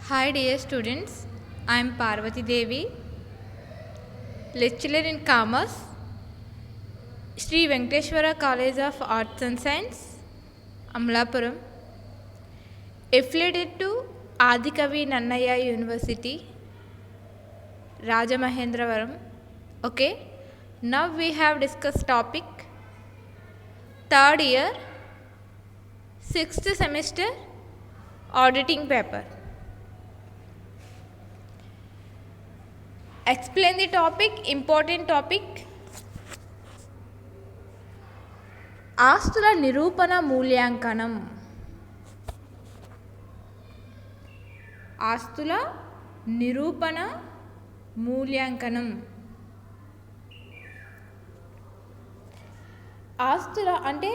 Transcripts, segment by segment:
Hi dear students, I am Parvati Devi, lecturer in Commerce, Sri Venkateshwara College of Arts and Science, Amlapuram, affiliated to Adikavi Nannaya University, Rajamahendravaram. Okay, now we have discussed topic third year, 6th semester auditing paper. Explain the topic, important topic. ఆస్తుల నిరూపణ మూల్యాంకనం. ఆస్తుల నిరూపణ మూల్యాంకనం. ఆస్తుల అంటే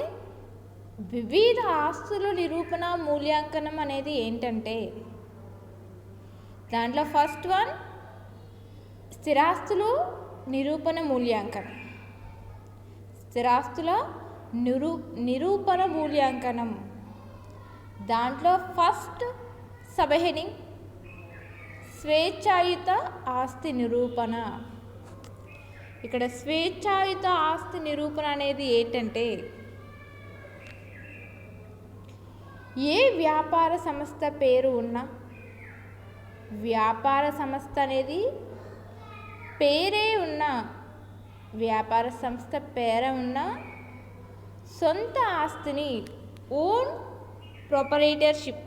వివిధ ఆస్తుల నిరూపణ మూల్యాంకనం అనేది ఏంటంటే దాంట్లో ఫస్ట్ వన్ స్థిరాస్తులు నిరూపణ మూల్యాంకనం. స్థిరాస్తుల నిరూపణ మూల్యాంకనం దాంట్లో ఫస్ట్ సబ్ హెడింగ్ స్వేచ్ఛాయుత ఆస్తి నిరూపణ. ఇక్కడ స్వేచ్ఛాయుత ఆస్తి నిరూపణ అనేది ఏంటంటే ఏ వ్యాపార సంస్థ పేరు ఉన్న వ్యాపార సంస్థ అనేది పేరే ఉన్న వ్యాపార సంస్థ పేర ఉన్న సొంత ఆస్తిని ఓన్ ప్రొపరేటర్షిప్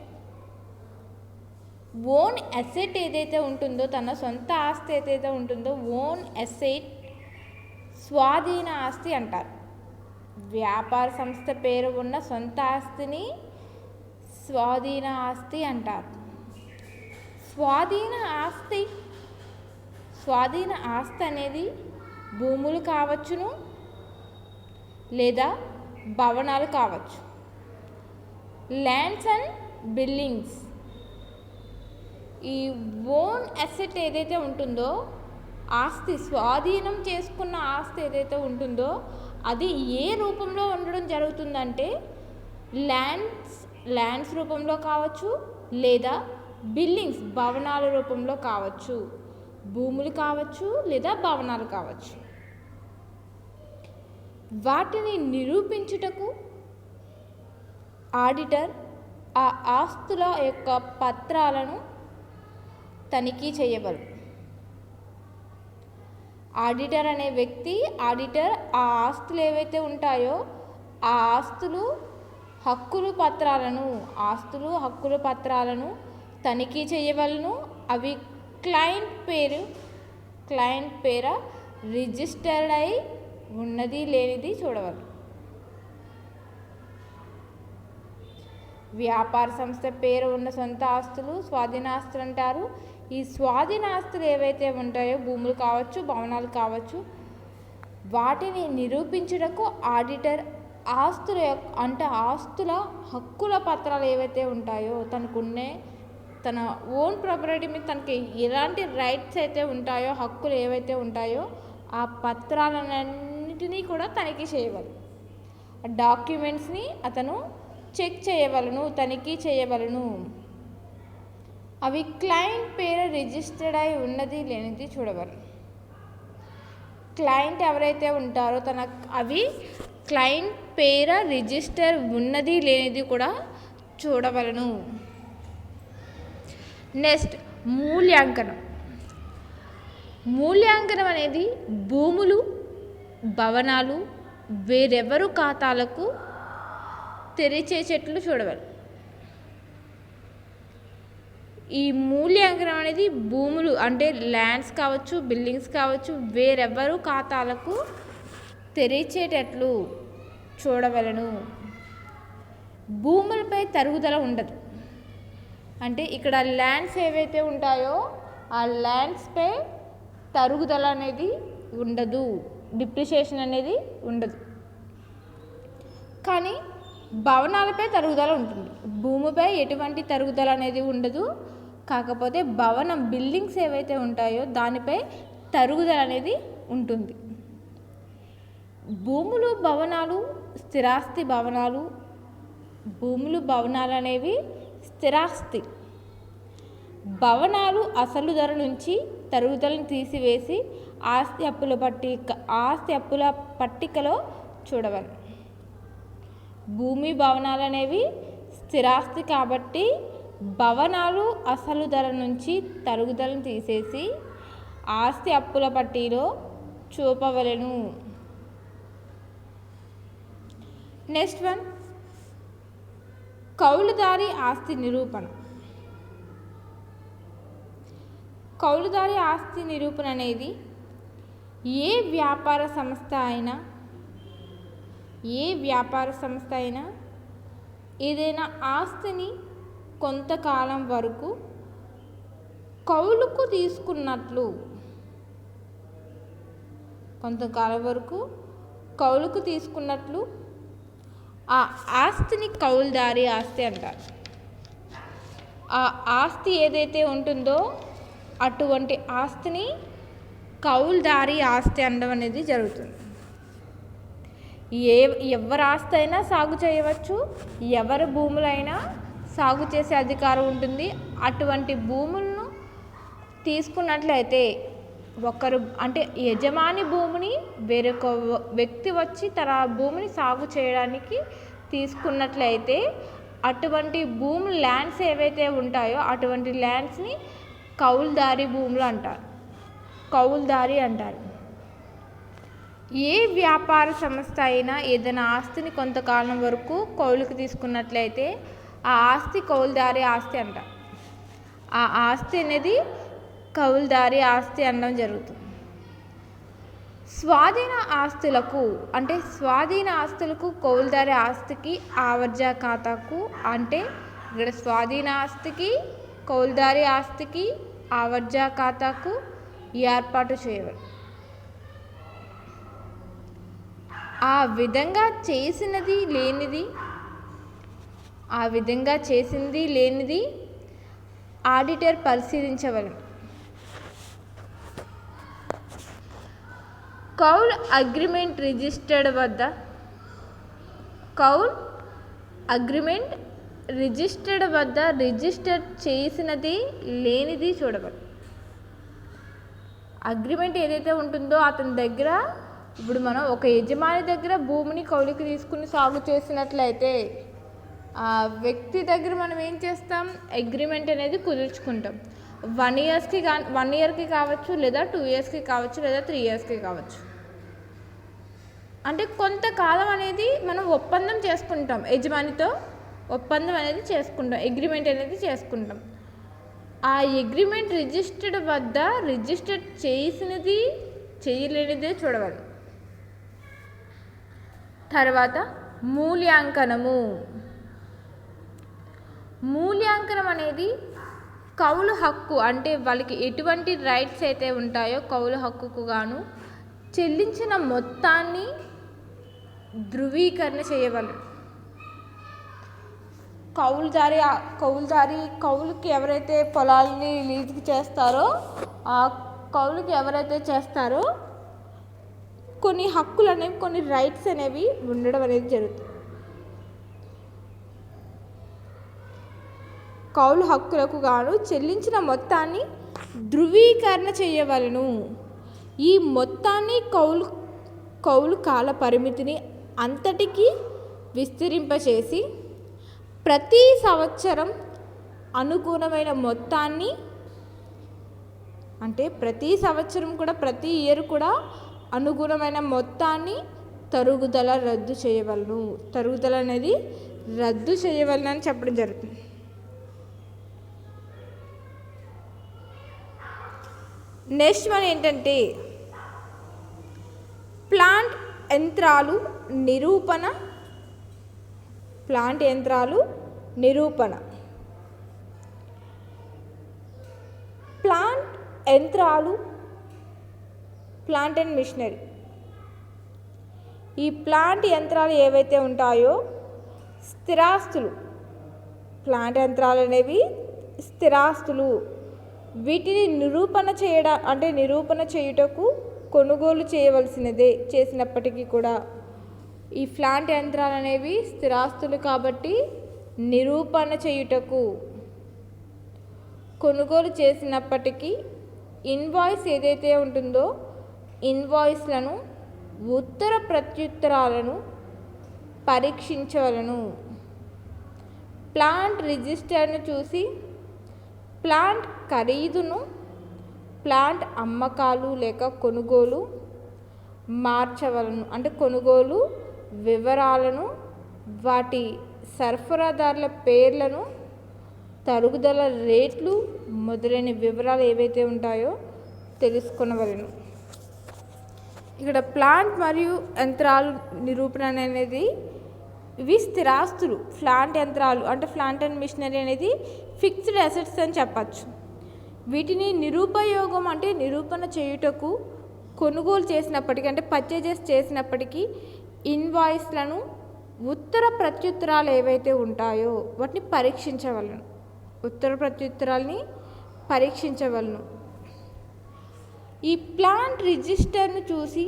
ఓన్ అసెట్ ఏదైతే ఉంటుందో తన సొంత ఆస్తి ఏదైతే ఉంటుందో ఓన్ అసెట్ స్వాధీన ఆస్తి అంటారు. వ్యాపార సంస్థ పేరు ఉన్న సొంత ఆస్తిని స్వాధీన ఆస్తి అంటారు. స్వాధీన ఆస్తి అనేది భూములు కావచ్చును లేదా భవనాలు కావచ్చు. Lands and buildings. ఈ ఓన్ అసెట్ ఏదైతే ఉంటుందో ఆస్తి స్వాధీనం చేసుకున్న ఆస్తి ఏదైతే ఉంటుందో అది ఏ రూపంలో ఉండడం జరుగుతుందంటే ల్యాండ్స్ రూపంలో కావచ్చు లేదా బిల్డింగ్స్ భవనాల రూపంలో కావచ్చు. భూములు కావచ్చు లేదా భవనాలు కావచ్చు. వాటిని నిరూపించుటకు ఆడిటర్ ఆ ఆస్తుల యొక్క పత్రాలను తనిఖీ చేయగలరు. ఆడిటర్ అనే వ్యక్తి ఆ ఆస్తులు ఏవైతే ఉంటాయో ఆ ఆస్తులు హక్కుల పత్రాలను తనిఖీ చేయవలను. అవి క్లయింట్ పేర రిజిస్టర్డ్ అయి ఉన్నది లేనిది చూడవాలి. వ్యాపార సంస్థ పేరు ఉన్న సొంత ఆస్తులు స్వాధీనాస్తులు అంటారు. ఈ స్వాధీనాస్తులు ఏవైతే ఉంటాయో భూములు కావచ్చు భవనాలు కావచ్చు వాటిని నిరూపించుటకు ఆడిటర్ ఆస్తుల హక్కుల పత్రాలు ఏవైతే ఉంటాయో తన ఓన్ ప్రాపర్టీ మీద తనకి ఎలాంటి రైట్స్ అయితే ఉంటాయో హక్కులు ఏవైతే ఉంటాయో ఆ పత్రాలన్నిటినీ కూడా తనిఖీ చేయవలను. ఆ డాక్యుమెంట్స్ని అతను చెక్ చేయవలను, తనిఖీ చేయవలను. అవి క్లయింట్ పేరు రిజిస్టర్డ్ అయి ఉన్నది లేనిది చూడవలను. క్లయింట్ ఎవరైతే ఉంటారో అవి క్లయింట్ పేర రిజిస్టర్ ఉన్నది లేనిది కూడా చూడవలను. నెక్స్ట్ మూల్యాంకనం అనేది భూములు భవనాలు వేరెవరు ఖాతాలకు తెరిచేటట్లు చూడవాలి. ఈ మూల్యాంకనం అనేది భూములు అంటే ల్యాండ్స్ కావచ్చు బిల్డింగ్స్ కావచ్చు వేరెవరు ఖాతాలకు తెరిచేటట్లు చూడవలను. భూములపై తరుగుదల ఉండదు. అంటే ఇక్కడ ల్యాండ్స్ ఏవైతే ఉంటాయో ఆ ల్యాండ్స్పై తరుగుదల అనేది ఉండదు, డిప్రిషియేషన్ అనేది ఉండదు. కానీ భవనాలపై తరుగుదల ఉంటుంది. భూమిపై ఎటువంటి తరుగుదల అనేది ఉండదు. కాకపోతే బిల్డింగ్స్ ఏవైతే ఉంటాయో దానిపై తరుగుదల అనేది ఉంటుంది. భూములు భవనాలు స్థిరాస్తి భవనాలు అనేవి స్థిరాస్తి. భవనాలు అసలు ధర నుంచి తరుగుదలను తీసివేసి ఆస్తి అప్పుల పట్టికలో చూడవలెను. భూమి భవనాలు అనేవి స్థిరాస్తి కాబట్టి భవనాలు అసలు ధర నుంచి తరుగుదలను తీసేసి ఆస్తి అప్పుల పట్టిలో చూపవలెను. నెక్స్ట్ వన్, కౌలుదారి ఆస్తి నిరూపణ. కౌలుదారి ఆస్తి నిరూపణ అనేది ఏ వ్యాపార సంస్థ అయినా ఏదైనా ఆస్తిని కొంతకాలం వరకు కౌలుకు తీసుకున్నట్లు ఆ ఆస్తిని కౌలుదారి ఆస్తి అంటారు. ఆ ఆస్తి ఏదైతే ఉంటుందో అటువంటి ఆస్తిని కౌలుదారి ఆస్తి అనడం అనేది జరుగుతుంది. ఎవరి ఆస్తి అయినా సాగు చేయవచ్చు, ఎవరి భూములైనా సాగు చేసే అధికారం ఉంటుంది. అటువంటి భూములను తీసుకున్నట్లయితే ఒకరు అంటే యజమాని భూమిని వేరొక వ్యక్తి వచ్చి తన భూమిని సాగు చేయడానికి తీసుకున్నట్లయితే అటువంటి భూములు ల్యాండ్స్ ఏవైతే ఉంటాయో అటువంటి ల్యాండ్స్ని కౌలుదారి భూములు అంటారు, కౌలుదారి అంటారు. ఏ వ్యాపార సంస్థ అయినా ఏదైనా ఆస్తిని కొంతకాలం వరకు కౌలుకు తీసుకున్నట్లయితే ఆ ఆస్తి కౌలుదారి ఆస్తి అంటారు. ఆ ఆస్తి అనేది కౌలుదారి ఆస్తి అనడం జరుగుతుంది. స్వాధీన ఆస్తులకు కౌలుదారి ఆస్తికి ఆవర్జ ఖాతాకు అంటే ఇక్కడ స్వాధీన ఆస్తికి కౌలుదారి ఆస్తికి ఆవర్జ ఖాతాకు ఏర్పాటు చేయవాలి. ఆ విధంగా చేసింది లేనిది ఆడిటర్ పరిశీలించవలెను. కౌలు అగ్రిమెంట్ రిజిస్టర్డ్ వద్ద రిజిస్టర్ చేసినది లేనిది చూడవలెను. అగ్రిమెంట్ ఏదైతే ఉంటుందో అతని దగ్గర, ఇప్పుడు మనం ఒక యజమాని దగ్గర భూమిని కౌలుకి తీసుకుని సాగు చేసినట్లయితే ఆ వ్యక్తి దగ్గర మనం ఏం చేస్తాం, అగ్రిమెంట్ అనేది కుదుర్చుకుంటాం. 1 ఇయర్కి కావచ్చు, లేదా 2 ఇయర్స్కి కావచ్చు, లేదా 3 ఇయర్స్కి కావచ్చు. అంటే కొంతకాలం అనేది మనం ఒప్పందం చేసుకుంటాం, యజమానితో ఒప్పందం అనేది చేసుకుంటాం, అగ్రిమెంట్ అనేది చేసుకుంటాం. ఆ అగ్రిమెంట్ రిజిస్టర్డ్ వద్ద రిజిస్టర్ చేసినది చేయలేనిదే చూడవాలి. తర్వాత మూల్యాంకనం అనేది కౌలు హక్కు అంటే వాళ్ళకి ఎటువంటి రైట్స్ అయితే ఉంటాయో కౌలు హక్కుకు గాను చెల్లించిన మొత్తాన్ని ధృవీకరణ చేయవలెను. కౌలుకి ఎవరైతే పొలాలని లీజుకి చేస్తారో ఆ కౌలుకి ఎవరైతే చేస్తారో కొన్ని హక్కులు అనేవి, కొన్ని రైట్స్ అనేవి ఉండడం అనేది జరుగుతుంది. కౌలు హక్కులకు గాను చెల్లించిన మొత్తాన్ని ధృవీకరణ చేయవలెను. ఈ మొత్తాన్ని కౌలు కాల పరిమితిని అంతటికీ విస్తరింపచేసి ప్రతి సంవత్సరం అనుగుణమైన మొత్తాన్ని, అంటే ప్రతి సంవత్సరం కూడా ప్రతి ఇయర్ కూడా అనుగుణమైన మొత్తాన్ని తరుగుదల అనేది రద్దు చేయవలెను అని చెప్పడం జరుగుతుంది. నెక్స్ట్ వన్ ఏంటంటే ప్లాంట్ యంత్రాలు నిరూపణ. Plant and machinery. ఈ ప్లాంట్ యంత్రాలు ఏవైతే ఉంటాయో స్థిరాస్తులు, ప్లాంట్ యంత్రాలు అనేవి స్థిరాస్తులు. వీటిని నిరూపణ చేయుటకు కొనుగోలు చేసినప్పటికీ కూడా ఈ ప్లాంట్ యంత్రాలు అనేవి స్థిరాస్తులు కాబట్టి నిరూపణ చేయుటకు కొనుగోలు చేసినప్పటికీ ఇన్వాయిస్ ఏదైతే ఉంటుందో ఇన్వాయిస్లను ఉత్తర ప్రత్యుత్తరాలను పరీక్షించవలను. ప్లాంట్ రిజిస్టర్ను చూసి ప్లాంట్ ఖరీదును, ప్లాంట్ అమ్మకాలు లేక కొనుగోలు మార్చవలను. అంటే కొనుగోలు వివరాలను, వాటి సరఫరాదారుల పేర్లను, తరుగుదల రేట్లు మొదలైన వివరాలు ఏవైతే ఉంటాయో తెలుసుకొనవలను. ఇక్కడ ప్లాంట్ మరియు యంత్రాలు నిరూపణ అనేది ఇవి స్థిరాస్తులు. ప్లాంట్ యంత్రాలు అంటే ప్లాంట్ అండ్ మిషనరీ అనేది ఫిక్స్డ్ అసెట్స్ అని చెప్పచ్చు. వీటిని నిరుపయోగం అంటే నిరూపణ చేయుటకు కొనుగోలు చేసినప్పటికీ అంటే పర్చేజెస్ చేసినప్పటికీ ఇన్వాయిస్లను ఉత్తర ప్రత్యుత్తరాలు ఏవైతే ఉంటాయో వాటిని పరీక్షించవలను. ఉత్తర ప్రత్యుత్తరాలని పరీక్షించవలను. ఈ ప్లాంట్ రిజిస్టర్ను చూసి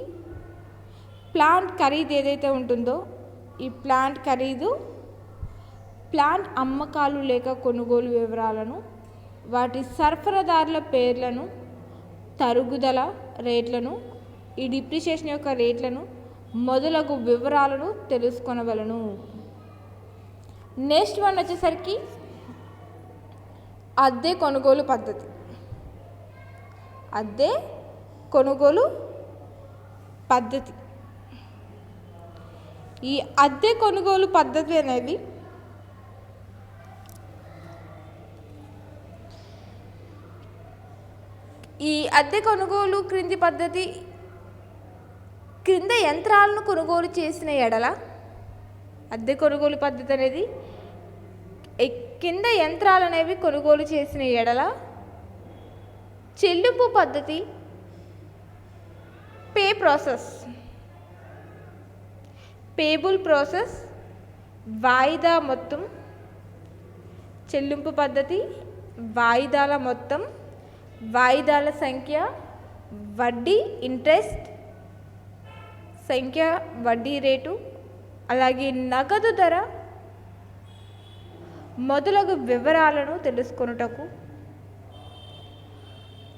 ప్లాంట్ ఖరీదు ఏదైతే ఉంటుందో ఈ ప్లాంట్ ఖరీదు, ప్లాంట్ అమ్మకాలు లేక కొనుగోలు వివరాలను, వాటి సరఫరాదారుల పేర్లను, తరుగుదల రేట్లను, ఈ డిప్రిషియేషన్ యొక్క రేట్లను మొదలగు వివరాలను తెలుసుకొనవలను. నెక్స్ట్ వన్ వచ్చేసరికి అద్దె కొనుగోలు పద్ధతి. అద్దె కొనుగోలు పద్ధతి. ఈ అద్దె కొనుగోలు పద్ధతి అనేది క్రింది పద్ధతి క్రింద యంత్రాలను కొనుగోలు చేసిన ఎడల అద్దె కొనుగోలు పద్ధతి అనేది కింద యంత్రాలు అనేవి కొనుగోలు చేసిన ఎడల చెల్లింపు పద్ధతి పే ప్రాసెస్, పేబుల్ ప్రాసెస్, వాయిదా మొత్తం, చెల్లింపు పద్ధతి, వాయిదాల మొత్తం, వాయిదాల సంఖ్య, వడ్డీ ఇంట్రెస్ట్ సంఖ్య, వడ్డీ రేటు, అలాగే నగదు ధర మొదలగు వివరాలను తెలుసుకొనుటకు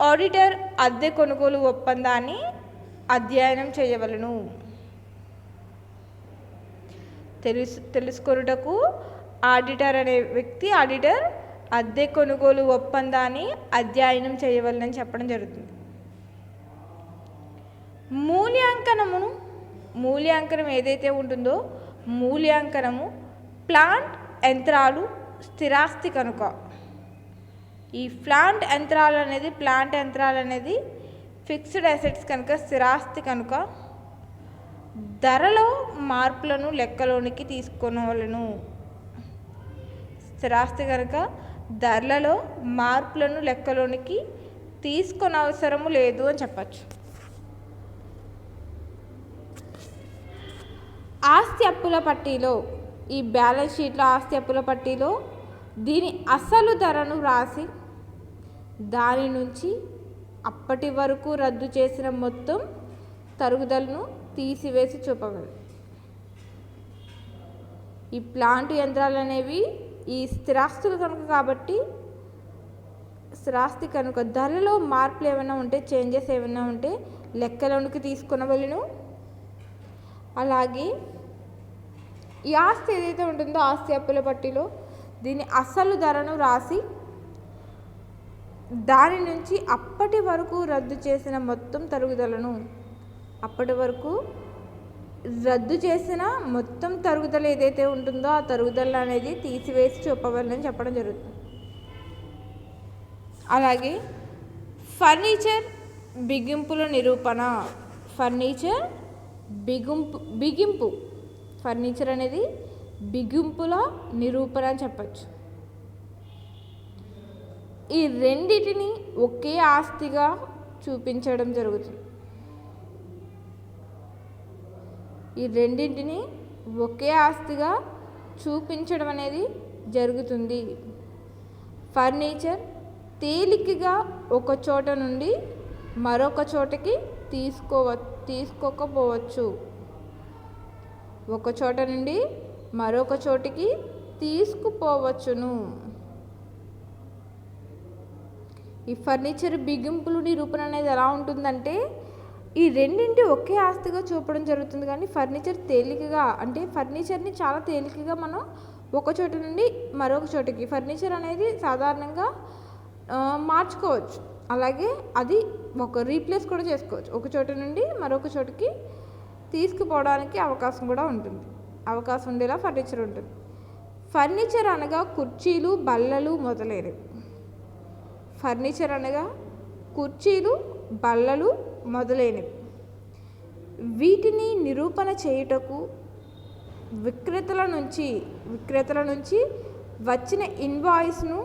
ఆడిటర్ అద్దె కొనుగోలు ఒప్పందాన్ని అధ్యయనం చేయవలను. తెలుసుకొనుటకు ఆడిటర్ అద్దె కొనుగోలు ఒప్పందాన్ని అధ్యయనం చేయవలనని చెప్పడం జరుగుతుంది. మూల్యాంకనం ఏదైతే ఉంటుందో మూల్యాంకనము ప్లాంట్ యంత్రాలు స్థిరాస్తి కనుక ఈ ప్లాంట్ యంత్రాలు అనేది ఫిక్స్డ్ అసెట్స్ కనుక స్థిరాస్తి కనుక ధరలో మార్పులను లెక్కలోనికి తీసుకోవలను. స్థిరాస్తి కనుక ధరలలో మార్పులను లెక్కలోనికి తీసుకొనవసరము లేదు అని చెప్పచ్చు. ఆస్తి అప్పుల పట్టీలో ఈ బ్యాలెన్స్ షీట్లో ఆస్తి అప్పుల పట్టీలో దీని అసలు ధరను రాసి దాని నుంచి అప్పటి వరకు రద్దు చేసిన మొత్తం తరుగుదలను తీసివేసి చూపగలరు. ఈ ప్లాంట్ యంత్రాలు అనేవి ఈ స్థిరాస్తులు కనుక కాబట్టి స్థిరాస్తి కనుక ధరలో మార్పులు ఏమైనా ఉంటే చేంజెస్ ఏమైనా ఉంటే లెక్కలోనికి తీసుకొనవలను. అలాగే ఈ ఆస్తి ఏదైతే ఉంటుందో ఆస్తి అప్పుల పట్టిలో దీని అసలు ధరను రాసి దాని నుంచి అప్పటి వరకు రద్దు చేసిన మొత్తం తరుగుదలను అప్పటి వరకు రద్దు చేసిన మొత్తం తరుగుదల ఏదైతే ఉంటుందో ఆ తరుగుదల అనేది తీసివేసి చూపవాలని చెప్పడం జరుగుతుంది. అలాగే ఫర్నిచర్ బిగింపుల నిరూపణ. బిగింపు ఫర్నిచర్ అనేది బిగింపుల నిరూపణ అని చెప్పచ్చు. ఈ రెండిటిని ఒకే ఆస్తిగా చూపించడం జరుగుతుంది. ఈ రెండింటిని ఒకే ఆస్తిగా చూపించడం అనేది జరుగుతుంది. ఫర్నిచర్ తేలికగా ఒక చోట నుండి మరొక చోటకి తీసుకోకపోవచ్చు. ఒక చోట నుండి మరొక చోటికి తీసుకుపోవచ్చును. ఈ ఫర్నిచర్ బిగింపులు నిరూపణ అనేది ఎలా ఉంటుందంటే ఈ రెండింటి ఒకే ఆస్తిగా చూపడం జరుగుతుంది, కానీ ఫర్నిచర్ తేలికగా అంటే ఫర్నిచర్ని చాలా తేలికగా మనం ఒక చోటు నుండి మరొక చోటుకి ఫర్నిచర్ అనేది సాధారణంగా మార్చుకోవచ్చు, అలాగే అది ఒక రీప్లేస్ కూడా చేసుకోవచ్చు, ఒక చోటు నుండి మరొక చోటుకి తీసుకుపోవడానికి అవకాశం కూడా ఉంటుంది, అవకాశం ఉండేలా ఫర్నిచర్ ఉంటుంది. ఫర్నిచర్ అనగా కుర్చీలు, బల్లలు మొదలైనవి. ఫర్నిచర్ అనగా కుర్చీలు, బల్లలు మొదలైనవి. వీటిని నిరూపణ చేయుటకు విక్రేతల నుంచి వచ్చిన ఇన్వాయిస్ను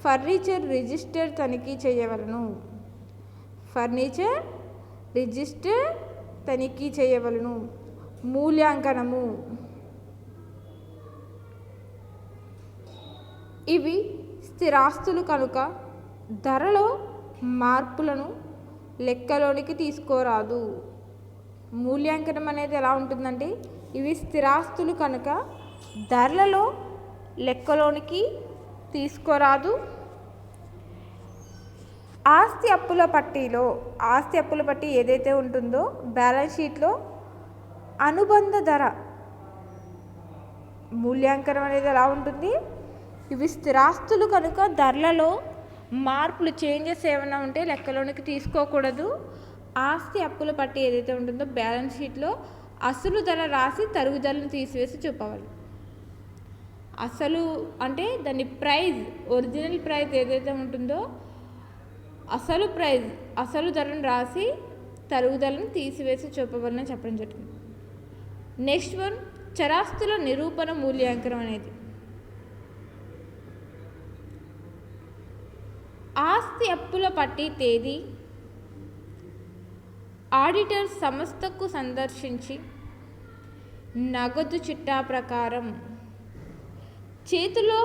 ఫర్నిచర్ రిజిస్టర్ తనిఖీ చేయవలను. ఫర్నిచర్ రిజిస్టర్ తనిఖీ చేయవలను. మూల్యాంకనము. ఇవి స్థిరాస్తులు కనుక ధరలో మార్పులను లెక్కలోనికి తీసుకోరాదు. మూల్యాంకనం అనేది ఎలా ఉంటుందంటే ఇవి స్థిరాస్తులు కనుక ధరలలో లెక్కలోనికి తీసుకోరాదు. ఆస్తి అప్పుల పట్టి ఏదైతే ఉంటుందో బ్యాలెన్స్ షీట్లో అనుబంధ ధర మూల్యాంకనం అనేది ఎలా ఉంటుంది, ఇవి స్థిరాస్తులు కనుక ధరలలో మార్పులు చేంజెస్ ఏమైనా ఉంటే లెక్కలోనికి తీసుకోకూడదు. ఆస్తి అప్పుల పట్టి ఏదైతే ఉంటుందో బ్యాలెన్స్ షీట్లో అసలు ధర రాసి తరుగుదలను తీసివేసి చూపవాలి. అసలు అంటే దాని ప్రైజ్, ఒరిజినల్ ప్రైజ్ ఏదైతే ఉంటుందో అసలు ధరను రాసి తరుగుదలను తీసివేసి చూపవాలని చెప్పడం జరుగుతుంది. నెక్స్ట్ వన్, చరాస్తుల నిరూపణ మూల్యాంకనం అనేది. ఆస్తి అప్పుల పట్టి తేదీ ఆడిటర్ సంస్థకు సందర్శించి నగదు చిట్టా ప్రకారం చేతిలో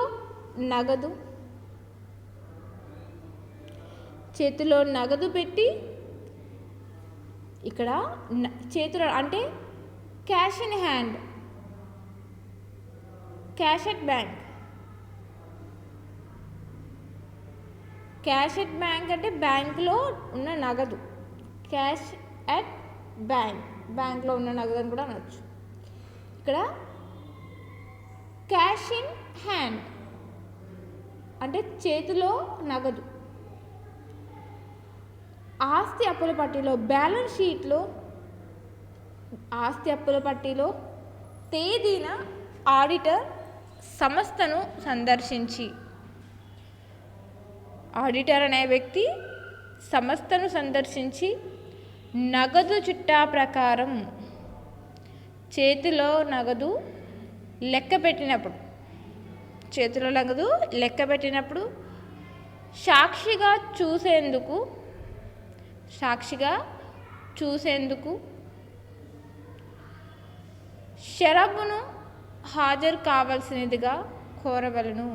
నగదు పెట్టి, ఇక్కడ చేతిలో అంటే cash in hand, cash at bank. Cash at bank అంటే బ్యాంకులో ఉన్న నగదు, క్యాష్ అట్ బ్యాంక్లో ఉన్న నగదు అని కూడా అనొచ్చు. ఇక్కడ క్యాష్ ఇన్ హ్యాండ్ అంటే చేతిలో నగదు. ఆస్తి అప్పుల పట్టిలో బ్యాలెన్స్ షీట్లో ఆస్తి అప్పుల పట్టిలో తేదీన ఆడిటర్ సంస్థను సందర్శించి, ఆడిటర్ అనే వ్యక్తి సంస్థను సందర్శించి నగదు చిట్టా ప్రకారం చేతిలో నగదు లెక్క పెట్టినప్పుడు సాక్షిగా చూసేందుకు షరబును హాజరు కావాల్సినదిగా కోరవలను.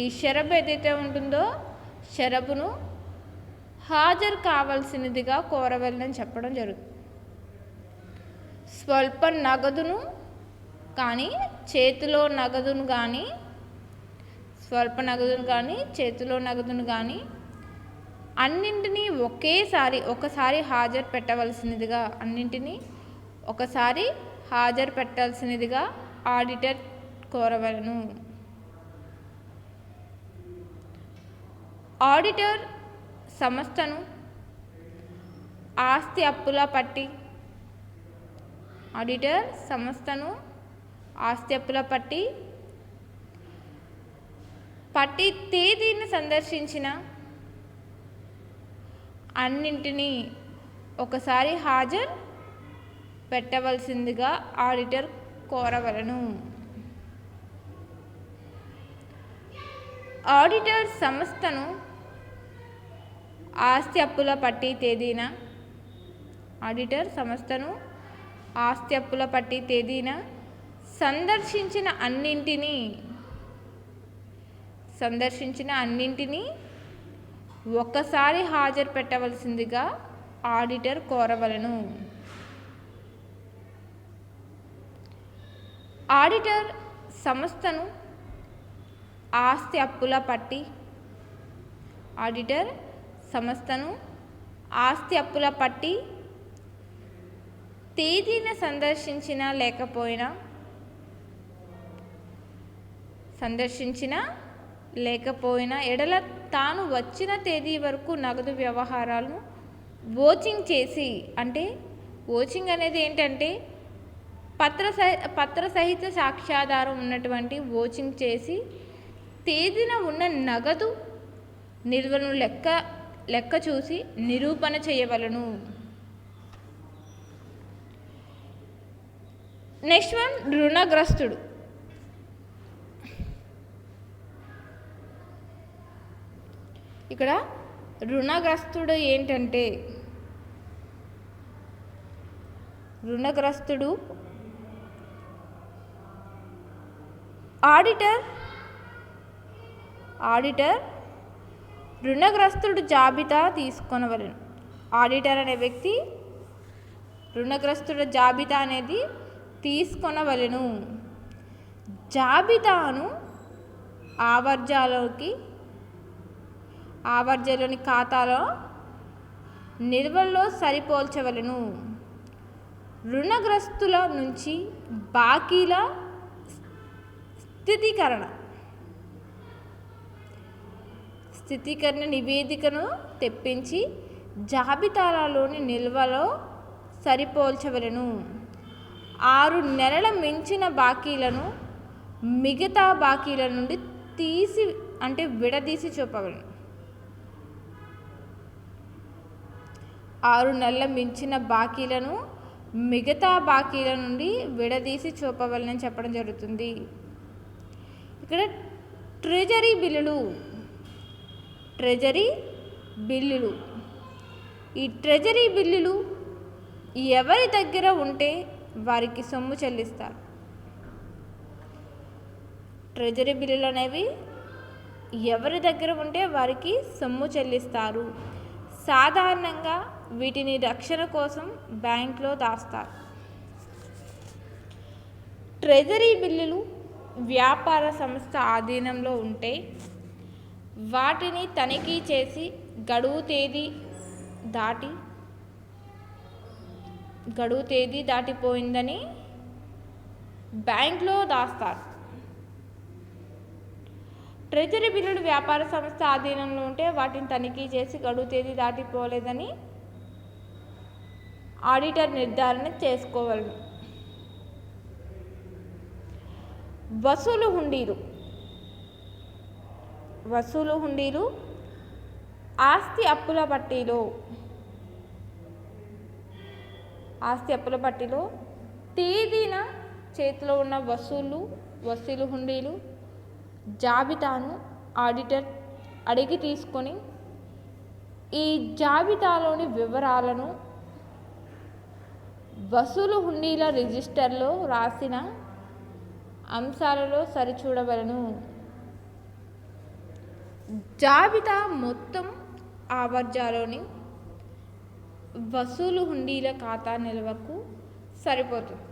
ఈ షరబు ఏదైతే ఉంటుందో షరబును హాజరు కావాల్సినదిగా కోరవలనని చెప్పడం జరుగుతుంది. స్వల్ప నగదును కానీ చేతిలో నగదును కానీ అన్నింటినీ ఒకసారి హాజరు పెట్టాల్సినదిగా ఆడిటర్ కోరవలను. ఆడిటర్ సంస్థను ఆస్తి అప్పుల పట్టి తేదీని సందర్శించిన అన్నింటినీ ఒకసారి హాజరు పెట్టవలసిందిగా ఆడిటర్ కోరవలను. ఆడిటర్ సంస్థను ఆస్తి అప్పుల పట్టి తేదీన సందర్శించిన అన్నింటినీ ఒకసారి హాజరు పెట్టవలసిందిగా ఆడిటర్ కోరవలను. ఆడిటర్ సంస్థను ఆస్తి అప్పుల ఆడిటర్ సంస్థను ఆస్తి అప్పుల పట్టి తేదీని సందర్శించినా లేకపోయినా ఎడల తాను వచ్చిన తేదీ వరకు నగదు వ్యవహారాలను వోచింగ్ చేసి, అంటే వోచింగ్ అనేది ఏంటంటే పత్రసహిత సాక్ష్యాధారం ఉన్నటువంటి వోచింగ్ చేసి తేదీన ఉన్న నగదు నిల్వను లెక్క చూసి నిరూపణ చేయవలను. నెక్స్ట్ వన్ రుణగ్రస్తుడు. ఇక్కడ రుణగ్రస్తుడు ఏంటంటే ఆడిటర్ రుణగ్రస్తుడు జాబితా తీసుకొనవలెను. ఆడిటర్ అనే వ్యక్తి రుణగ్రస్తుడు జాబితా అనేది తీసుకొనవలెను. జాబితాను ఆవర్జలోని ఖాతాలో నిల్వల్లో సరిపోల్చవలెను. రుణగ్రస్తుల నుంచి బాకీల స్థితీకరణ నివేదికను తెప్పించి జాబితాలలోని నిల్వలో సరిపోల్చవలెను. 6 నెలల మించిన బాకీలను మిగతా బాకీల నుండి విడదీసి చూపవలెను. 6 నెలల మించిన బాకీలను మిగతా బాకీల నుండి విడదీసి చూపవలనని చెప్పడం జరుగుతుంది. ఇక్కడ ట్రెజరీ బిల్లులు. ఈ ట్రెజరీ బిల్లులు ఎవరి దగ్గర ఉంటే వారికి సొమ్ము చెల్లిస్తారు. ట్రెజరీ బిల్లులు అనేవి ఎవరి దగ్గర ఉంటే వారికి సొమ్ము చెల్లిస్తారు. సాధారణంగా వీటిని రక్షణ కోసం బ్యాంకులో దాస్తారు. ట్రెజరీ బిల్లులు వ్యాపార సంస్థ ఆధీనంలో ఉంటే వాటిని తనిఖీ చేసి గడువు తేదీ దాటిపోయిందని బ్యాంకులో దాస్తారు. ట్రెజరీ బిల్లులు వ్యాపార సంస్థ ఆధీనంలో ఉంటే వాటిని తనిఖీ చేసి గడువు తేదీ దాటిపోలేదని ఆడిటర్ నిర్ధారణ చేసుకోగలరు. వసూలు హుండీలు ఆస్తి అప్పుల పట్టిలో తేదీన చేతిలో ఉన్న వసూలు హుండీలు జాబితాను ఆడిటర్ అడిగి తీసుకొని ఈ జాబితాలోని వివరాలను వసూలు హుండీల రిజిస్టర్లో రాసిన అంశాలలో సరిచూడవలను. జాబితా మొత్తం ఆవర్జలోని వసూలు హుండీల ఖాతా నిల్వకు సరిపోతుంది.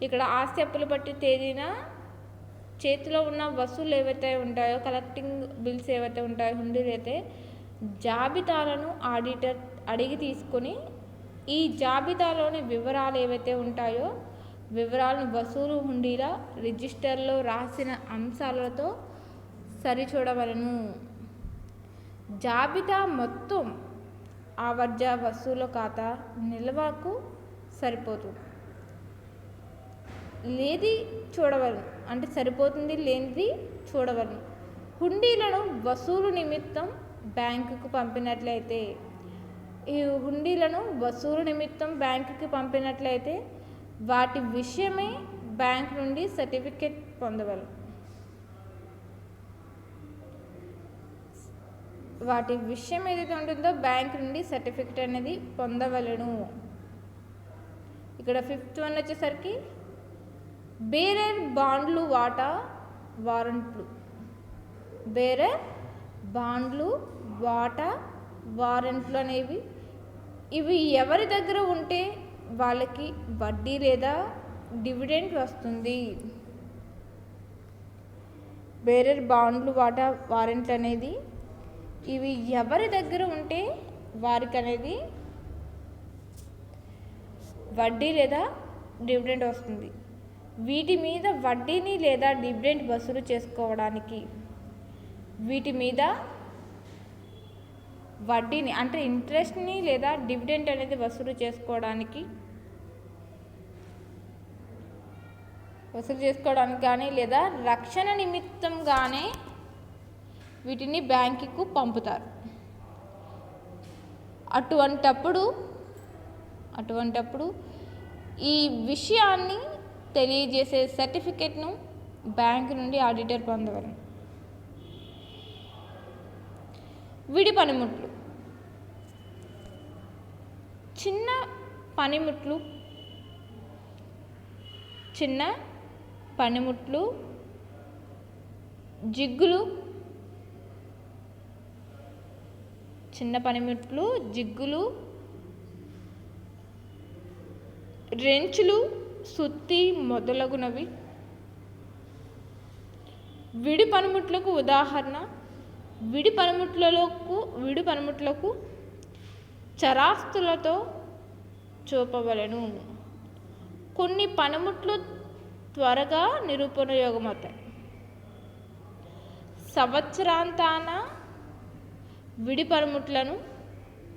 ఇక్కడ ఆస్తి అప్పులు పట్టి తేదీన చేతిలో ఉన్న వసూలు ఏవైతే ఉంటాయో, కలెక్టింగ్ బిల్స్ ఏవైతే ఉంటాయో, హుండీలు అయితే జాబితాలను ఆడిటర్ అడిగి తీసుకొని ఈ జాబితాలోని వివరాలు ఏవైతే ఉంటాయో వివరాలను వసూలు హుండీల రిజిస్టర్లో రాసిన అంశాలతో సరిచూడవలను. జాబితా మొత్తం ఆవర్జ వసూలు ఖాతా నిల్వకు సరిపోతుంది. లేది చూడవలను అంటే సరిపోతుంది, లేనిది చూడవలను. హుండీలను వసూలు నిమిత్తం బ్యాంకుకు పంపినట్లయితే వాటి విషయమై బ్యాంక్ నుండి సర్టిఫికేట్ పొందవలను. వాటి విషయం ఏదైతే ఉంటుందో బ్యాంక్ నుండి సర్టిఫికేట్ అనేది పొందవలను. ఇక్కడ 5th వన్ వచ్చేసరికి బేరర్ బాండ్లు వారెంట్లు అనేవి ఇవి ఎవరి దగ్గర ఉంటే వాళ్ళకి వడ్డీ లేదా డివిడెంట్ వస్తుంది. బేరర్ బాండ్లు, వాటా వారెంట్లు అనేది ఇవి ఎవరి దగ్గర ఉంటే వారికి అనేది వడ్డీ లేదా డివిడెండ్ వస్తుంది. వీటి మీద వడ్డీని లేదా డివిడెండ్ వసూలు చేసుకోవడానికి, వీటి మీద వడ్డీని అంటే ఇంట్రెస్ట్ని లేదా డివిడెండ్ అనేది వసూలు చేసుకోవడానికి కానీ లేదా రక్షణ నిమిత్తంగానే వీటిని బ్యాంకుకు పంపుతారు. అటువంటప్పుడు ఈ విషయాన్ని తెలియజేసే సర్టిఫికెట్ను బ్యాంకు నుండి ఆడిటర్ పొందవలెను. విడి పనిముట్లు. చిన్న పనిముట్లు, జిగ్గులు, రెంచులు, సుత్తి మొదలగునవి విడి పనిముట్లకు ఉదాహరణ. విడి పనిముట్లకు చరాస్తులతో చూపవలెను. కొన్ని పనిముట్లు త్వరగా నిరుపయోగమవుతాయి. సంవత్సరాంతాన విడి పనిముట్లను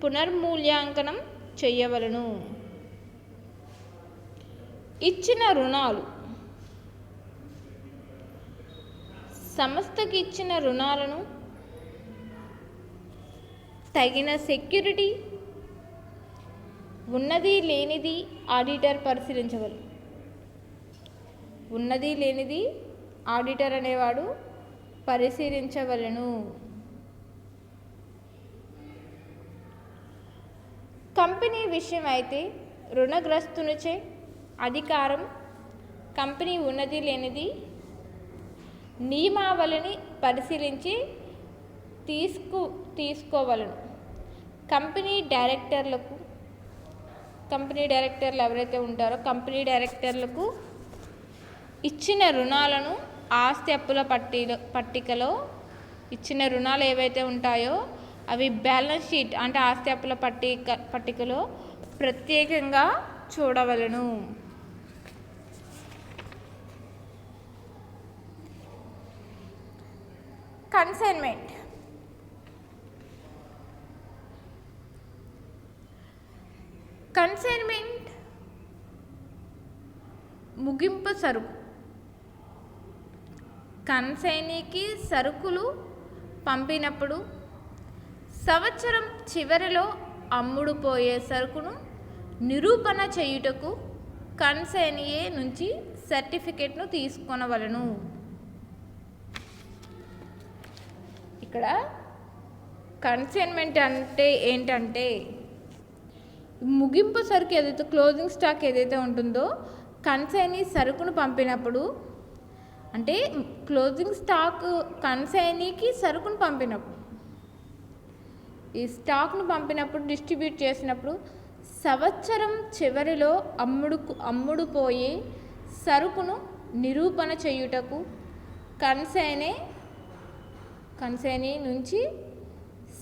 పునర్మూల్యాంకనం చేయవలెను. ఇచ్చిన రుణాలు. సంస్థకి ఇచ్చిన రుణాలను తగిన సెక్యూరిటీ ఉన్నది లేనిది ఆడిటర్ పరిశీలించవలెను. ఉన్నది లేనిది ఆడిటర్ అనేవాడు పరిశీలించవలెను. కంపెనీ విషయం అయితే రుణగ్రస్తునిచే అధికారం కంపెనీ ఉన్నది లేనిది నియమావళిని పరిశీలించి తీసుకోవలను. కంపెనీ డైరెక్టర్లు ఎవరైతే ఉంటారో కంపెనీ డైరెక్టర్లకు ఇచ్చిన రుణాలను ఆస్తి అప్పుల పట్టికలో ఇచ్చిన రుణాలు ఏవైతే ఉంటాయో అవి బ్యాలెన్స్ షీట్ అంటే ఆస్తి అప్పుల పట్టికలో ప్రత్యేకంగా చూడవలెను. కన్సైన్మెంట్. ముగింపు సరుకు. కన్సైనీకి సరుకులు పంపినప్పుడు సంవత్సరం చివరిలో అమ్ముడుపోయే సరుకును నిరూపణ చేయుటకు కన్సైనియే నుంచి సర్టిఫికెట్ను తీసుకొనవలెను. ఇక్కడ కన్సైన్మెంట్ అంటే ఏంటంటే ముగింపు సరుకు ఏదైతే క్లోజింగ్ స్టాక్ ఏదైతే ఉంటుందో కన్సైనీ సరుకును పంపినప్పుడు అంటే క్లోజింగ్ స్టాక్ కన్సైనీకి సరుకును పంపినప్పుడు ఈ స్టాక్ను పంపినప్పుడు డిస్ట్రిబ్యూట్ చేసినప్పుడు సంవత్సరం చివరిలో అమ్ముడుపోయే సరుకును నిరూపణ చేయుటకు కన్సైనీ నుంచి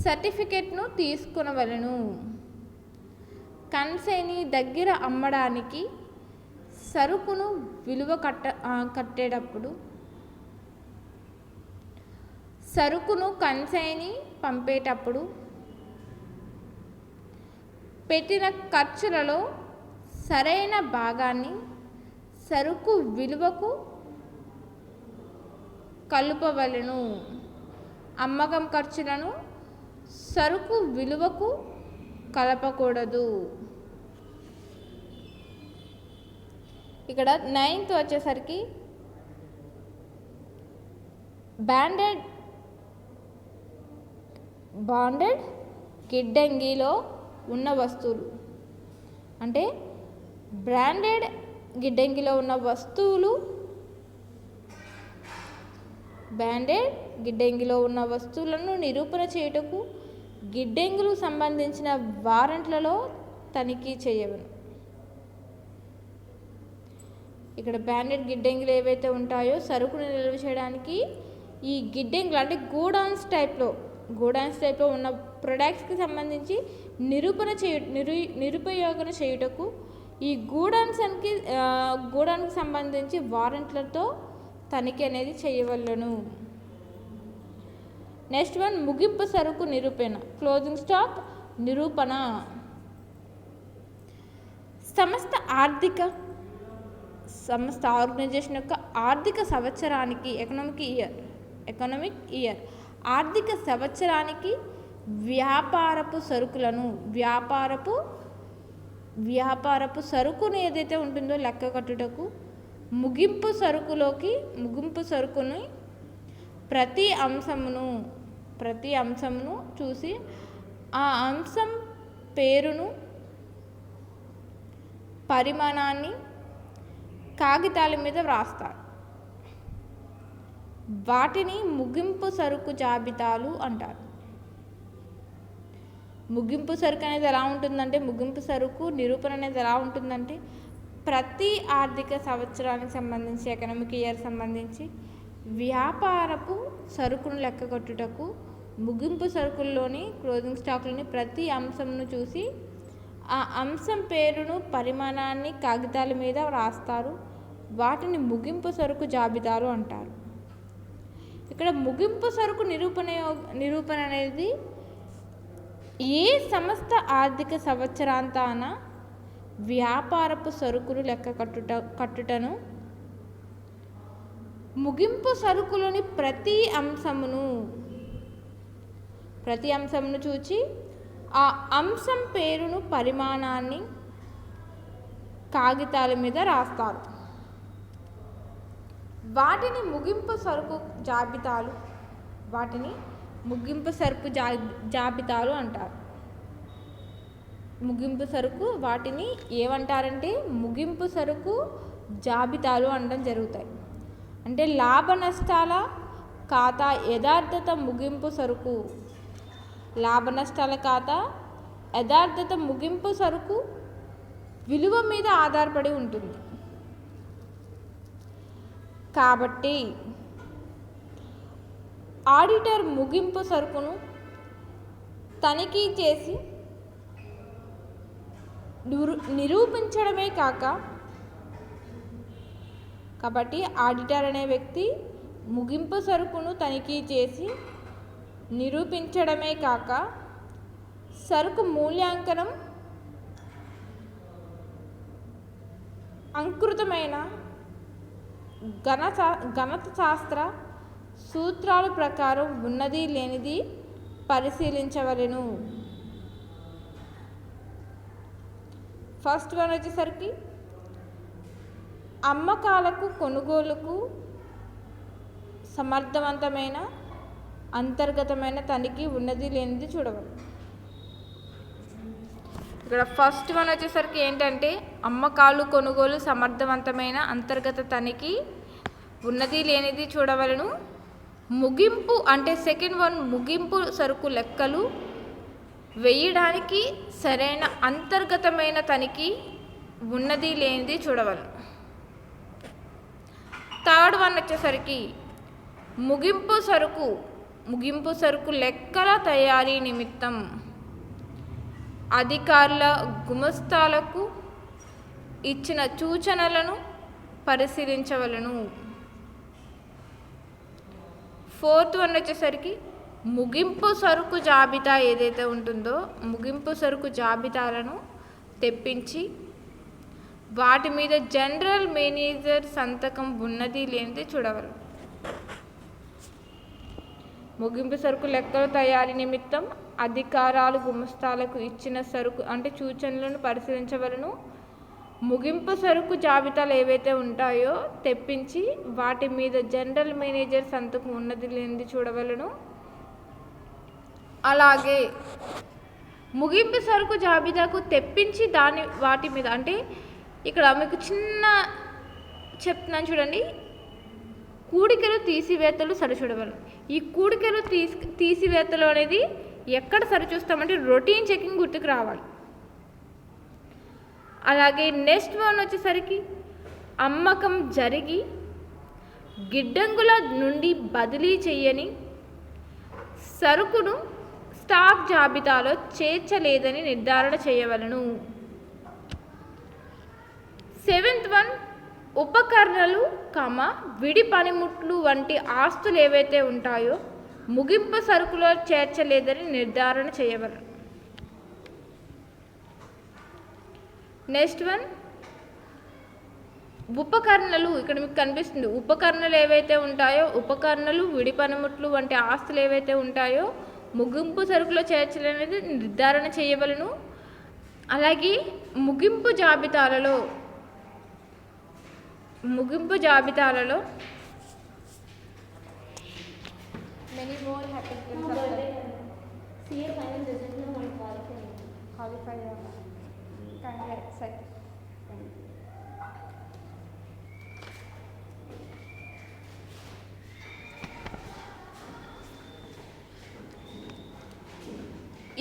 సర్టిఫికెట్ను తీసుకొనవలెను. కన్సైనీ దగ్గర అమ్మడానికి సరుకును విలువ కట్టేటప్పుడు సరుకును కన్సైనీ పంపేటప్పుడు పెట్టిన ఖర్చులలో సరైన భాగాన్ని సరుకు విలువకు కలుపవలెను. అమ్మకం ఖర్చులను సరుకు విలువకు కలపకూడదు. ఇక్కడ 9th వచ్చేసరికి బాండెడ్ గిడ్డంగిలో ఉన్న వస్తువులు అంటే బ్రాండెడ్ గిడ్డంగిలో ఉన్న వస్తువులను నిరూపణ చేయుటకు గిడ్డంగులకు సంబంధించిన వారెంట్లలో తనిఖీ చేయవలెను. ఇక్కడ బ్రాండెడ్ గిడ్డంగులు ఏవైతే ఉంటాయో సరుకును నిల్వ చేయడానికి ఈ గిడ్డంగులు అంటే గోడౌన్స్ టైప్లో ఉన్న ప్రొడక్ట్స్కి సంబంధించి నిరుపయోగన చేయుటకు ఈ గోడౌన్కి సంబంధించి వారెంట్లతో తనిఖీ అనేది చేయవలెను. నెక్స్ట్ వన్ ముగింపు సరుకు నిరూపణ, క్లోజింగ్ స్టాక్ నిరూపణ. సంస్థ ఆర్గనైజేషన్ యొక్క ఆర్థిక సంవత్సరానికి ఎకనామిక్ ఇయర్ ఆర్థిక సంవత్సరానికి వ్యాపారపు సరుకును ఏదైతే ఉంటుందో లెక్క కట్టుటకు ముగింపు సరుకుని ప్రతి అంశమును చూసి ఆ అంశం పేరును పరిమాణాన్ని కాగితాల మీద వ్రాస్తారు. వాటిని ముగింపు సరుకు జాబితాలు అంటారు. ముగింపు సరుకు అనేది ఎలా ఉంటుందంటే, ముగింపు సరుకు నిరూపణ అనేది ఎలా ఉంటుందంటే, ప్రతి ఆర్థిక సంవత్సరానికి సంబంధించి ఎకనామిక్ ఇయర్ సంబంధించి వ్యాపారపు సరుకును లెక్క కట్టుటకు ముగింపు సరుకుల్లోని క్లోజింగ్ స్టాక్లోని ప్రతి అంశంను చూసి ఆ అంశం పేరును పరిమాణాన్ని కాగితాల మీద వ్రాస్తారు. వాటిని ముగింపు సరుకు జాబితాలు అంటారు. ఇక్కడ ముగింపు సరుకు నిరూపణ అనేది ఏ సంస్థ ఆర్థిక సంవత్సరాంతాన వ్యాపారపు సరుకును లెక్క కట్టుటను ముగింపు సరుకులోని ప్రతి అంశమును చూచి ఆ అంశం పేరును పరిమాణాన్ని కాగితాల మీద రాస్తారు. వాటిని ముగింపు సరుకు జాబితాలు అంటారు. ముగింపు సరుకు వాటిని ఏమంటారంటే ముగింపు సరుకు జాబితాలు అనడం జరుగుతాయి. అంటే లాభ నష్టాల ఖాతా యథార్థత ముగింపు సరుకు, లాభ నష్టాల ఖాతా యథార్థత ముగింపు సరుకు విలువ మీద ఆధారపడి ఉంటుంది. కాబట్టి ఆడిటర్ ముగింపు సరుకును తనిఖీ చేసి నిరూపించడమే కాక, కాబట్టి ఆడిటర్ అనే వ్యక్తి ముగింపు సరుకును తనిఖీ చేసి నిరూపించడమే కాక సరుకు మూల్యాంకనం, అంకృతమైన గణత శాస్త్ర సూత్రాల ప్రకారం ఉన్నది లేనిది పరిశీలించవలెను. ఫస్ట్ వన్ వచ్చేసరికి అమ్మకాలకు కొనుగోలుకు సమర్థవంతమైన అంతర్గతమైన తనిఖీ ఉన్నది లేనిది చూడవాలి. ఇక్కడ ఫస్ట్ వన్ వచ్చేసరికి ఏంటంటే అమ్మకాలు కొనుగోలు సమర్థవంతమైన అంతర్గత తనిఖీ ఉన్నది లేనిది చూడవలను. ముగింపు అంటే సెకండ్ వన్ ముగింపు సరుకు లెక్కలు వేయడానికి సరైన అంతర్గతమైన తనిఖీ ఉన్నది లేనిది చూడవలను. థర్డ్ వన్ వచ్చేసరికి ముగింపు సరుకు లెక్కల తయారీ నిమిత్తం అధికారుల గుమస్తాలకు ఇచ్చిన సూచనలను పరిశీలించవలను. ఫోర్త్ వన్ వచ్చేసరికి ముగింపు సరుకు జాబితా ఏదైతే ఉంటుందో ముగింపు సరుకు జాబితాలను తెప్పించి వాటి మీద జనరల్ మేనేజర్ సంతకం ఉన్నది లేనిది చూడవలను. ముగింపు సరుకు లెక్కల తయారీ నిమిత్తం అధికారాలు గుమస్తాలకు ఇచ్చిన సరుకు అంటే సూచనలను పరిశీలించవలను. ముగింపు సరుకు జాబితాలు ఏవైతే ఉంటాయో తెప్పించి వాటి మీద జనరల్ మేనేజర్ సంతకం ఉన్నది లేనిది చూడవలను. అలాగే ముగింపు సరుకు జాబితాకు తెప్పించి వాటి మీద అంటే ఇక్కడ మీకు చిన్న చెప్తున్నాను చూడండి, కూడికలు తీసివేతలు సరిచూడవలను. ఈ కూడికలు తీసివేతలు అనేది ఎక్కడ సరిచూస్తామంటే రొటీన్ చెకింగ్ గుర్తుకు రావాలి. అలాగే నెక్స్ట్ వన్ వచ్చేసరికి అమ్మకం జరిగి గిడ్డంగుల నుండి బదిలీ చేయని సరుకును స్టాక్ జాబితాలో చేర్చలేదని నిర్ధారణ చేయవలెను. 7th వన్, ఉపకరణలు, విడి పనిముట్లు వంటి ఆస్తులు ఏవైతే ఉంటాయో ముగింపు సరుకులో చేర్చలేదని నిర్ధారణ చేయవలెను. నెక్స్ట్ వన్, ఉపకరణలు. ఇక్కడ మీకు కనిపిస్తుంది ఉపకరణలు ఏవైతే ఉంటాయో ఉపకరణలు, విడి పనిముట్లు వంటి ఆస్తులు ఏవైతే ఉంటాయో ముగింపు సరుకులో చేర్చలేనిది నిర్ధారణ చేయవలెను. అలాగే ముగింపు జాబితాలలో many more happens qualify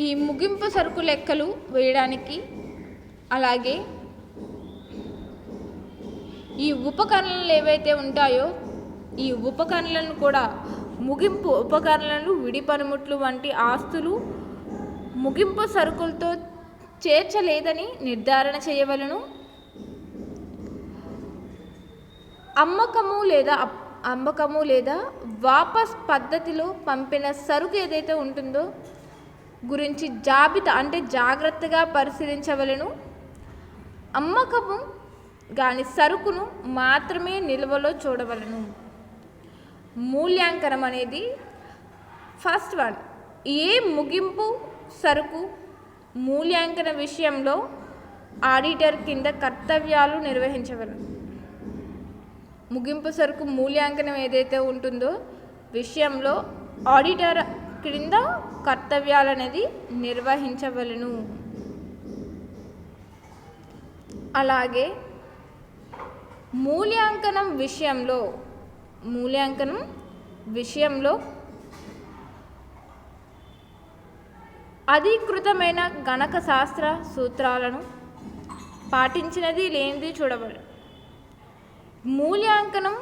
ఈ ముగింపు సరుకు లెక్కలు వేయడానికి అలాగే ఈ ఉపకరణలు ఏవైతే ఉంటాయో ఈ ఉపకరణలను కూడా ముగింపు ఉపకరణలు, విడి పనిముట్లు వంటి ఆస్తులు ముగింపు సరుకులతో చేర్చలేదని నిర్ధారణ చేయవలెను. అమ్మకము లేదా వాపస్ పద్ధతిలో పంపిన సరుకు ఏదైతే ఉంటుందో గురించి జాగ్రత్తగా పరిశీలించవలెను. అమ్మకము గాని సరుకును మాత్రమే నిల్వలో చూడవలెను. మూల్యాంకనం అనేది ఫస్ట్ వన్, ఏ ముగింపు సరుకు మూల్యాంకన విషయంలో ఆడిటర్ కింద కర్తవ్యాలు నిర్వహించవలెను. ముగింపు సరుకు మూల్యాంకనం ఏదైతే ఉంటుందో విషయంలో ఆడిటర్ క్రింద కర్తవ్యాలు అనేది నిర్వహించవలెను. అలాగే మూల్యాంకనం విషయంలో అధీకృతమైన గణక శాస్త్ర సూత్రాలను పాటించినది లేనిది చూడవలెను. మూల్యాంకనం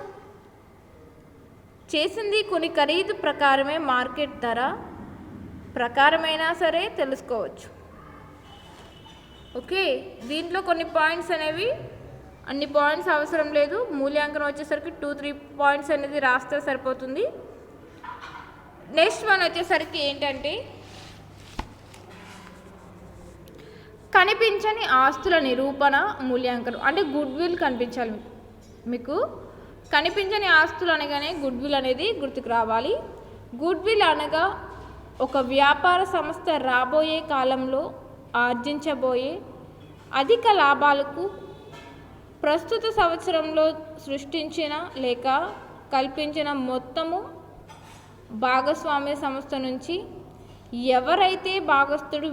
చేసింది కొన్ని ఖరీదు ప్రకారమే మార్కెట్ ధర ప్రకారమైనా సరే తెలుసుకోవచ్చు. ఓకే, దీంట్లో కొన్ని పాయింట్స్ అనేవి అన్ని పాయింట్స్ అవసరం లేదు. మూల్యాంకనం వచ్చేసరికి 2-3 పాయింట్స్ అనేది రాస్తే సరిపోతుంది. నెక్స్ట్ వన్ వచ్చేసరికి ఏంటంటే కనిపించని ఆస్తుల నిరూపణ మూల్యాంకనం. అంటే గుడ్ విల్ కనిపించాలి మీకు. కనిపించని ఆస్తులు అనగానే గుడ్ విల్ అనేది గుర్తుకు రావాలి. గుడ్ విల్ అనగా ఒక వ్యాపార సంస్థ రాబోయే కాలంలో ఆర్జించబోయే అధిక లాభాలకు ప్రస్తుత సంవత్సరంలో సృష్టించిన లేక కల్పించిన మొత్తము భాగస్వామ్య సంస్థ నుంచి ఎవరైతే భాగస్థుడు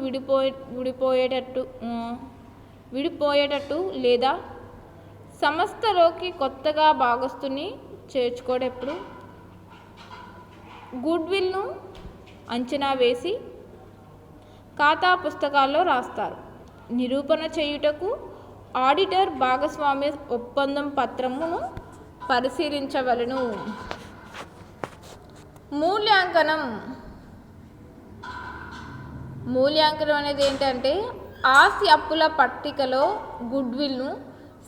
విడిపోయేటట్టు లేదా సంస్థలోకి కొత్తగా భాగస్థుని చేర్చుకోవడప్పుడు గుడ్ విల్ను అంచనా వేసి ఖాతా పుస్తకాల్లో రాస్తారు. నిరూపణ చేయుటకు ఆడిటర్ భాగస్వామ్య ఒప్పందం పత్రమును పరిశీలించవలెను. మూల్యాంకనం అనేది ఏంటంటే ఆస్తి అప్పుల పట్టికలో గుడ్ విల్ను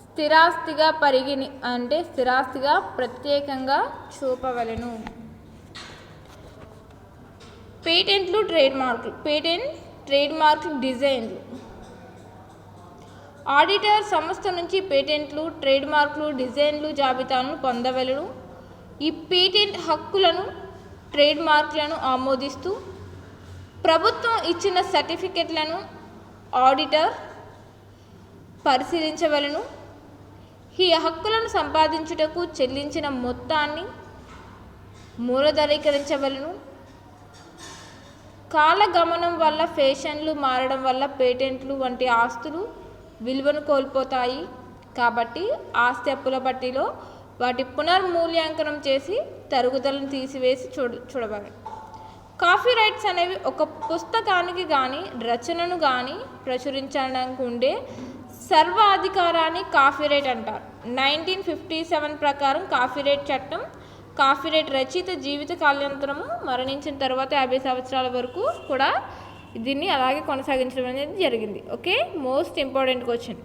స్థిరాస్తిగా స్థిరాస్తిగా ప్రత్యేకంగా చూపవలెను. పేటెంట్లు, ట్రేడ్మార్క్లు, డిజైన్లు. ఆడిటర్ సంస్థ నుంచి పేటెంట్లు, ట్రేడ్మార్క్లు, డిజైన్లు జాబితాలను పొందవలెను. ఈ పేటెంట్ హక్కులను, ట్రేడ్మార్క్లను ఆమోదిస్తూ ప్రభుత్వం ఇచ్చిన సర్టిఫికెట్లను ఆడిటర్ పరిశీలించవలెను. ఈ హక్కులను సంపాదించుటకు చెల్లించిన మొత్తాన్ని మూలధరీకరించవలెను. కాలగమనం వల్ల ఫ్యాషన్లు మారడం వల్ల పేటెంట్లు వంటి ఆస్తులు విలువను కోల్పోతాయి. కాబట్టి ఆస్తి అప్పుల పట్టిలో వాటి పునర్మూల్యాంకనం చేసి తరుగుదలను తీసివేసి చూడవాలి. కాపీ రైట్స్ అనేవి ఒక పుస్తకానికి కానీ రచనను కానీ ప్రచురించడానికి ఉండే సర్వాధికారాన్ని కాపీరైట్ అంటారు. 1957 ప్రకారం కాపీరైట్ చట్టం కాపీరైట్ రచయిత జీవిత కాలాంతరము మరణించిన తర్వాత 50 సంవత్సరాల వరకు కూడా దీన్ని అలాగే కొనసాగించడం అనేది జరిగింది. Okay, most important question.